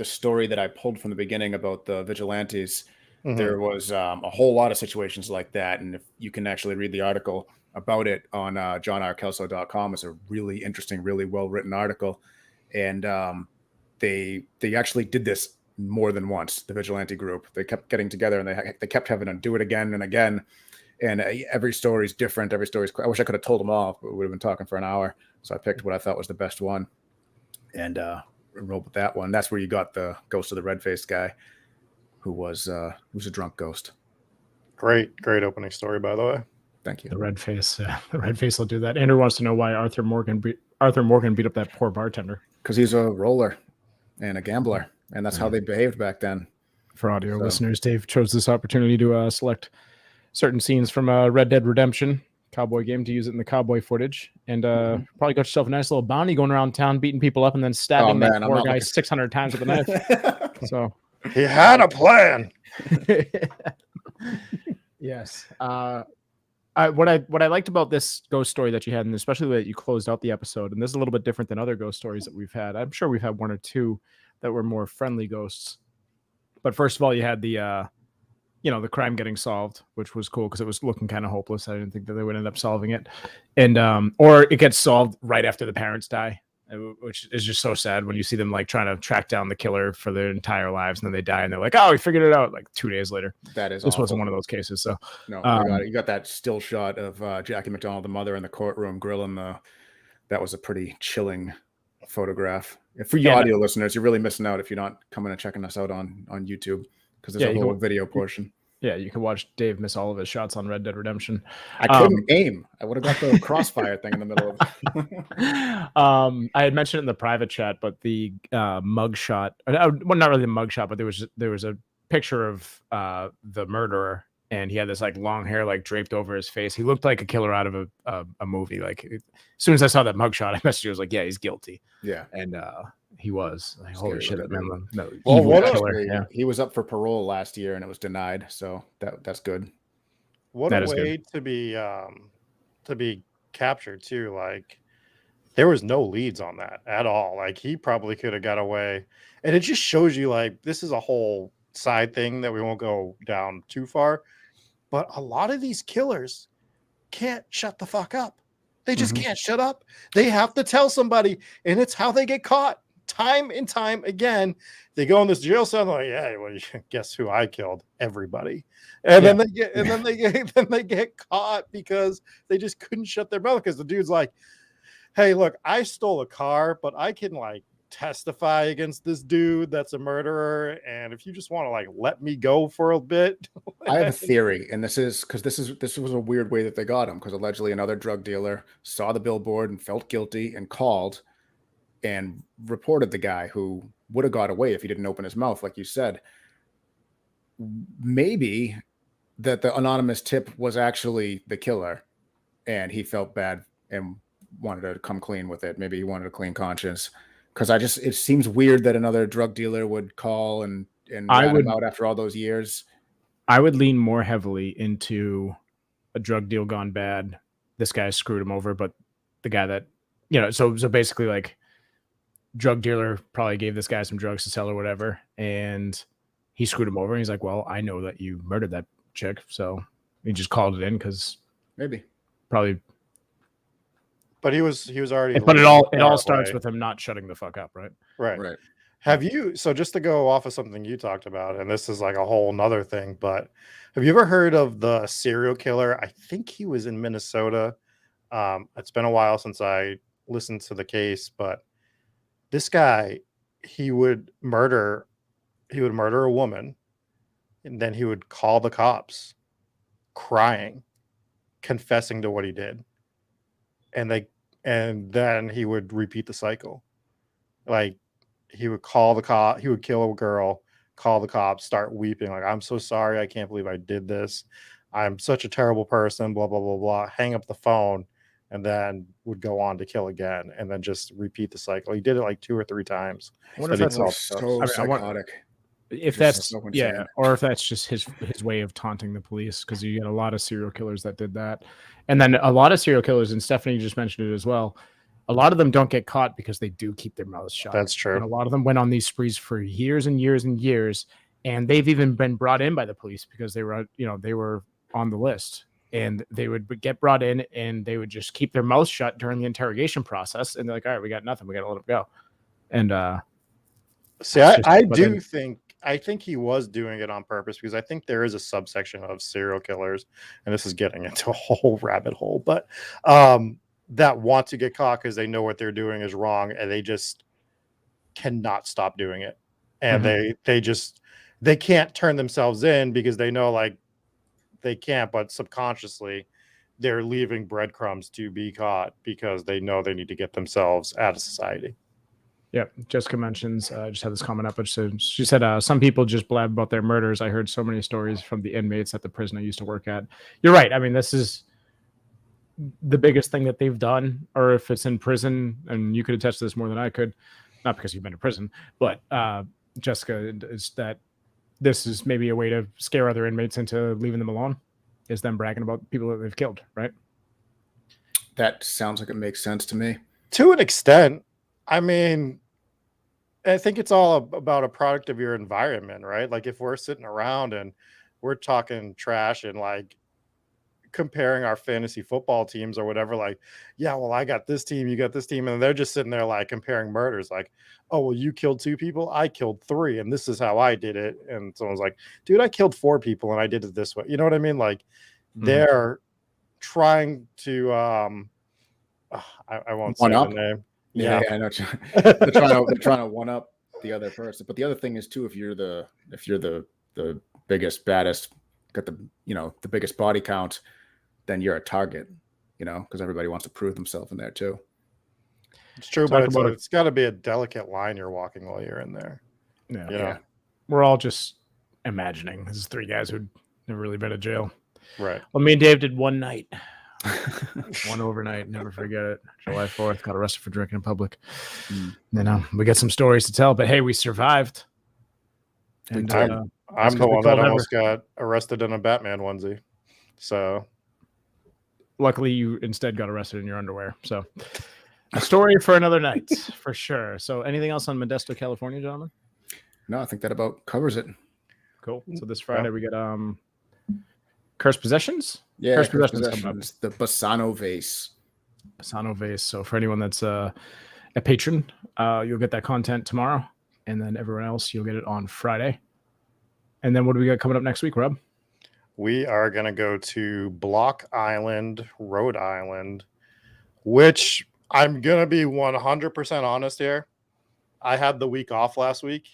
story that I pulled from the beginning about the vigilantes, there was a whole lot of situations like that, and if you can actually read the article about it on johnrkelso.com, it's a really interesting, really well written article, and they actually did this more than once. The vigilante group, they kept getting together and they kept having to do it again and again. And every story is different. Every story is. I wish I could have told them all, but we would have been talking for an hour. So I picked what I thought was the best one, and rolled with that one. That's where you got the ghost of the red-faced guy, who was a drunk ghost. Great opening story, by the way. Thank you. The red face will do that. Andrew wants to know why Arthur Morgan beat up that poor bartender. Because he's a roller and a gambler, and that's how they behaved back then. For audio listeners, Dave chose this opportunity to select certain scenes from Red Dead Redemption cowboy game to use it in the cowboy footage, and probably got yourself a nice little bounty going around town beating people up and then stabbing that poor guy 600 times with a knife. So he had a plan. Yes. What I liked about this ghost story that you had, and especially the way that you closed out the episode, and this is a little bit different than other ghost stories that we've had. I'm sure we've had one or two that were more friendly ghosts. But first of all, you had the the crime getting solved, which was cool because it was looking kind of hopeless. I didn't think that they would end up solving it. And or it gets solved right after the parents die, which is just so sad when you see them like trying to track down the killer for their entire lives, and then they die and they're like, oh, we figured it out like 2 days later. That is this awful. wasn't one of those cases. So no, you got that still shot of Jackie McDonald, the mother, in the courtroom grilling that was a pretty chilling photograph. For you audio listeners, you're really missing out if you're not coming and checking us out on YouTube, because there's a whole video portion. Yeah, you can watch Dave miss all of his shots on Red Dead Redemption. I couldn't aim. I would have got the crossfire thing in the middle of it. I had mentioned it in the private chat, but the mug shot, well, not really the mug shot, but there was a picture of the murderer, and he had this like long hair like draped over his face. He looked like a killer out of a movie. Like as soon as I saw that mug shot, I messaged you. I was like, yeah, he's guilty. Yeah. And he was like, holy shit, man. Well, he was up for parole last year and it was denied. So that's good. What a way to be captured too. Like there was no leads on that at all. Like he probably could have got away. And it just shows you like this is a whole side thing that we won't go down too far. But a lot of these killers can't shut the fuck up. They just can't shut up. They have to tell somebody, and it's how they get caught time and time again. They go in this jail cell, like, yeah, well, guess who I killed? Everybody. And then they get caught because they just couldn't shut their mouth because the dude's like, hey, look, I stole a car, but I can like testify against this dude that's a murderer. And if you just want to like let me go for a bit. I have a theory, and this was a weird way that they got him, because allegedly another drug dealer saw the billboard and felt guilty and called and reported the guy who would have got away if he didn't open his mouth, like you said. Maybe that the anonymous tip was actually the killer, and he felt bad and wanted to come clean with it. Maybe he wanted a clean conscience, because it seems weird that another drug dealer would call and rat him out after all those years. I would lean more heavily into a drug deal gone bad. This guy screwed him over, but the guy that, so basically like drug dealer probably gave this guy some drugs to sell or whatever, and he screwed him over. And he's like, well, I know that you murdered that chick. So he just called it in because maybe probably. But he was already. But it all starts with him not shutting the fuck up, right? Right. Have you, so just to go off of something you talked about, and this is like a whole nother thing, but have you ever heard of the serial killer? I think he was in Minnesota. It's been a while since I listened to the case, but this guy, he would murder a woman, and then he would call the cops crying, confessing to what he did. And then he would repeat the cycle. Like he would call the cop, he would kill a girl, call the cops, start weeping, like, I'm so sorry, I can't believe I did this. I'm such a terrible person, blah, blah, blah, blah. Hang up the phone, and then would go on to kill again, and then just repeat the cycle. He did it like 2 or 3 times. I wonder if that's so psychotic. If that's or if that's just his way of taunting the police, because you get a lot of serial killers that did that. And then a lot of serial killers, and Stephanie just mentioned it as well, a lot of them don't get caught because they do keep their mouths shut. That's true. And a lot of them went on these sprees for years and years and years, and they've even been brought in by the police because they were on the list, and they would get brought in and they would just keep their mouths shut during the interrogation process, and they're like, all right, we got nothing, we got to let them go. And see, I think he was doing it on purpose, because I think there is a subsection of serial killers, and this is getting into a whole rabbit hole, but that want to get caught because they know what they're doing is wrong, and they just cannot stop doing it. And they can't turn themselves in because they know like they can't, but subconsciously they're leaving breadcrumbs to be caught because they know they need to get themselves out of society. Yeah, Jessica mentions, just had this comment up, but she said, some people just blab about their murders. I heard so many stories from the inmates at the prison I used to work at. You're right. I mean, this is the biggest thing that they've done, or if it's in prison, and you could attest to this more than I could, not because you've been to prison, but Jessica, is that this is maybe a way to scare other inmates into leaving them alone, is them bragging about people that they've killed, right? That sounds like it makes sense to me. To an extent. I mean, I think it's all about a product of your environment, right? Like if we're sitting around and we're talking trash and like comparing our fantasy football teams or whatever, like, yeah, well, I got this team, you got this team, and they're just sitting there like comparing murders, like, oh, well, you killed 2 people, I killed 3, and this is how I did it. And someone's like, dude, I killed 4 people and I did it this way. You know what I mean? Like they're trying to I won't say the name. Yeah, I know. They're trying to one up the other person. But the other thing is too, if you're the biggest, baddest, got the biggest body count, then you're a target, because everybody wants to prove themselves in there too. It's true, but it's got to be a delicate line you're walking while you're in there. Yeah. We're all just imagining. This is 3 guys who'd never really been to jail. Right. Well, me and Dave did one night. One overnight, never forget it. July 4th, got arrested for drinking in public. We got some stories to tell, but hey, we survived. And I'm the one that almost got arrested in a Batman onesie. So luckily you instead got arrested in your underwear. So A story for another night, for sure. So anything else on Modesto, California, gentlemen? No, I think that about covers it. Cool. So this Friday we get Cursed Possessions? Yeah, Cursed Cursed Possessions coming up. Possessions, the Bassano vase. Bassano vase. So for anyone that's a patron, you'll get that content tomorrow. And then everyone else, you'll get it on Friday. And then what do we got coming up next week, Rob? We are going to go to Block Island, Rhode Island, which I'm going to be 100% honest here. I had the week off last week,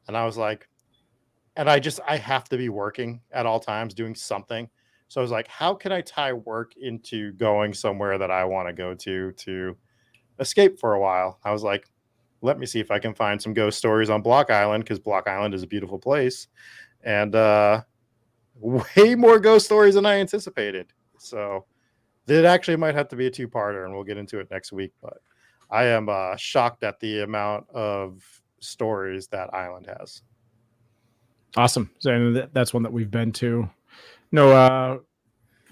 and I was like, and I have to be working at all times doing something. So I was like, how can I tie work into going somewhere that I want to go to escape for a while? I was like, let me see if I can find some ghost stories on Block Island, because Block Island is a beautiful place. And way more ghost stories than I anticipated. So it actually might have to be a two-parter, and we'll get into it next week. But I am shocked at the amount of stories that island has. Awesome. So that's one that we've been to. No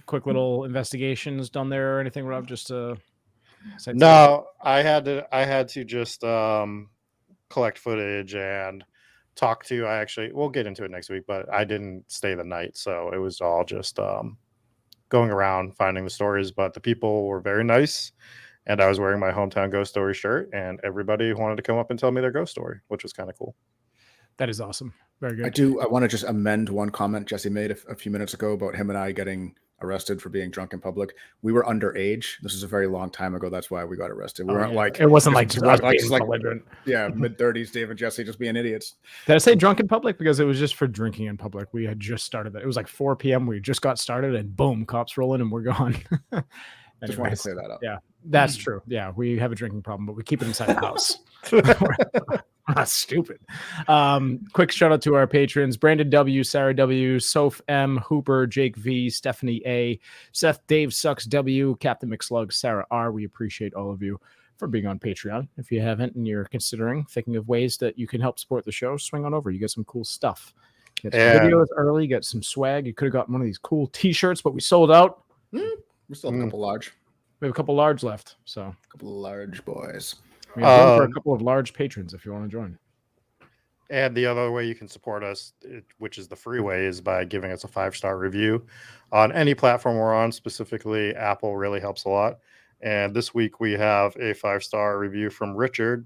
quick little investigations done there or anything, Rob? Just no, I had to just collect footage and talk to. We'll get into it next week, but I didn't stay the night, so it was all just going around finding the stories. But the people were very nice, and I was wearing my hometown ghost story shirt, and everybody wanted to come up and tell me their ghost story, which was kind of cool. That is awesome. Very good. I want to just amend one comment Jesse made a few minutes ago about him and I getting arrested for being drunk in public. We were underage. This is a very long time ago. That's why we got arrested. We weren't like, it wasn't like mid-30s Dave and Jesse just being idiots. Did I say drunk in public? Because it was just for drinking in public. We had just started that. It was like 4 p.m. We just got started, and boom, cops rolling, and we're gone. Just wanted to clear that up. Yeah, that's true. Yeah, we have a drinking problem, but we keep it inside the house. That's stupid. Quick shout out to our patrons: Brandon W, Sarah W, Soph M, Hooper, Jake V, Stephanie A, Seth, Dave Sucks W, Captain McSlug, Sarah R. We appreciate all of you for being on Patreon. If you haven't and you're thinking of ways that you can help support the show, swing on over. You get some cool stuff. Get some videos early, get some swag. You could have gotten one of these cool t-shirts, but we sold out. We still have a couple large. We have a couple large left. So a couple of large boys. We have room for a couple of large patrons if you want to join. And the other way you can support us, which is the free way, is by giving us a 5-star review on any platform we're on. Specifically, Apple really helps a lot. And this week we have a 5-star review from Richard,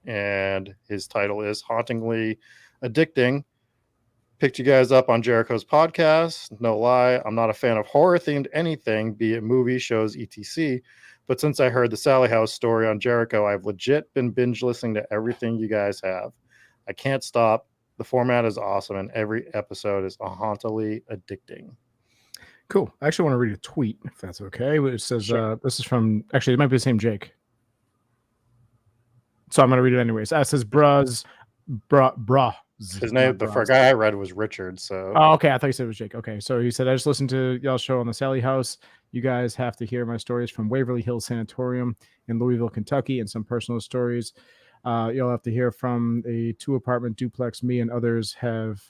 and his title is Hauntingly Addicting. Picked you guys up on Jericho's podcast. No lie, I'm not a fan of horror-themed anything, be it movies, shows, etc. But since I heard the Sally House story on Jericho, I've legit been binge listening to everything you guys have. I can't stop. The format is awesome, and every episode is hauntingly addicting. Cool. I actually want to read a tweet, if that's okay. It says, sure. This is from, actually, it might be the same Jake. So I'm going to read it anyways. It says, Bras. His name, the first guy I read was Richard. So, oh, okay. I thought you said it was Jake. Okay. So he said, I just listened to y'all's show on the Sally House. You guys have to hear my stories from Waverly Hills Sanatorium in Louisville, Kentucky, and some personal stories. You'll have to hear from a 2-apartment duplex me and others have.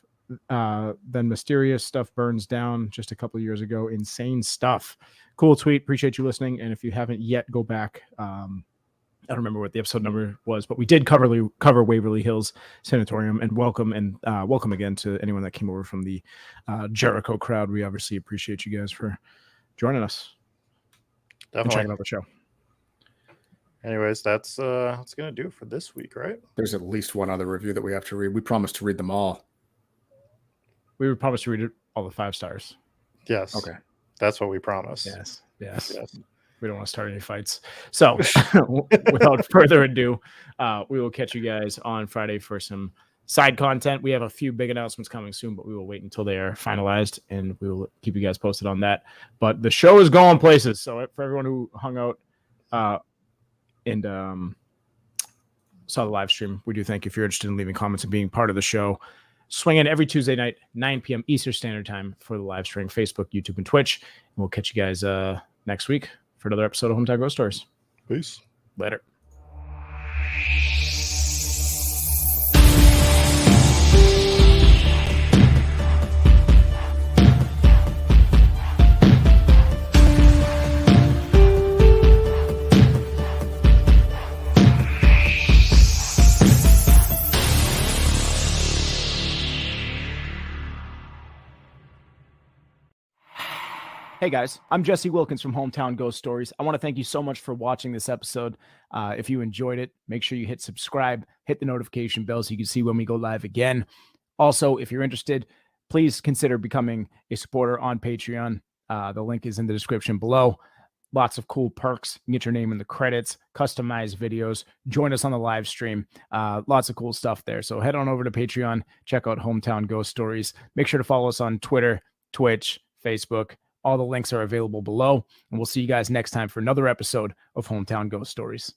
Then mysterious stuff burns down just a couple of years ago. Insane stuff. Cool tweet. Appreciate you listening. And if you haven't yet, go back. I don't remember what the episode number was, but we did cover Waverly Hills Sanatorium. And welcome again to anyone that came over from the Jericho crowd. We obviously appreciate you guys for joining us. Definitely. And checking out the show. Anyways, that's gonna do it for this week, right? There's at least one other review that we have to read. We promised to read them all. We would promise to read it all the 5 stars. Yes. Okay. That's what we promised. Yes. We don't want to start any fights. So without further ado, we will catch you guys on Friday for some side content. We have a few big announcements coming soon, but we will wait until they are finalized, and we will keep you guys posted on that. But the show is going places. So for everyone who hung out and saw the live stream, we do thank you. If you're interested in leaving comments and being part of the show, swing in every Tuesday night, 9 p.m. Eastern Standard Time for the live stream, Facebook, YouTube, and Twitch. And we'll catch you guys next week for another episode of Hometown Ghost Stories. Peace. Later. Hey guys, I'm Jesse Wilkins from Hometown Ghost Stories. I want to thank you so much for watching this episode. If you enjoyed it, make sure you hit subscribe, hit the notification bell so you can see when we go live again. Also, if you're interested, please consider becoming a supporter on Patreon. The link is in the description below. Lots of cool perks. You can get your name in the credits, customized videos, join us on the live stream. Lots of cool stuff there. So head on over to Patreon, check out Hometown Ghost Stories. Make sure to follow us on Twitter, Twitch, Facebook. All the links are available below. And we'll see you guys next time for another episode of Hometown Ghost Stories.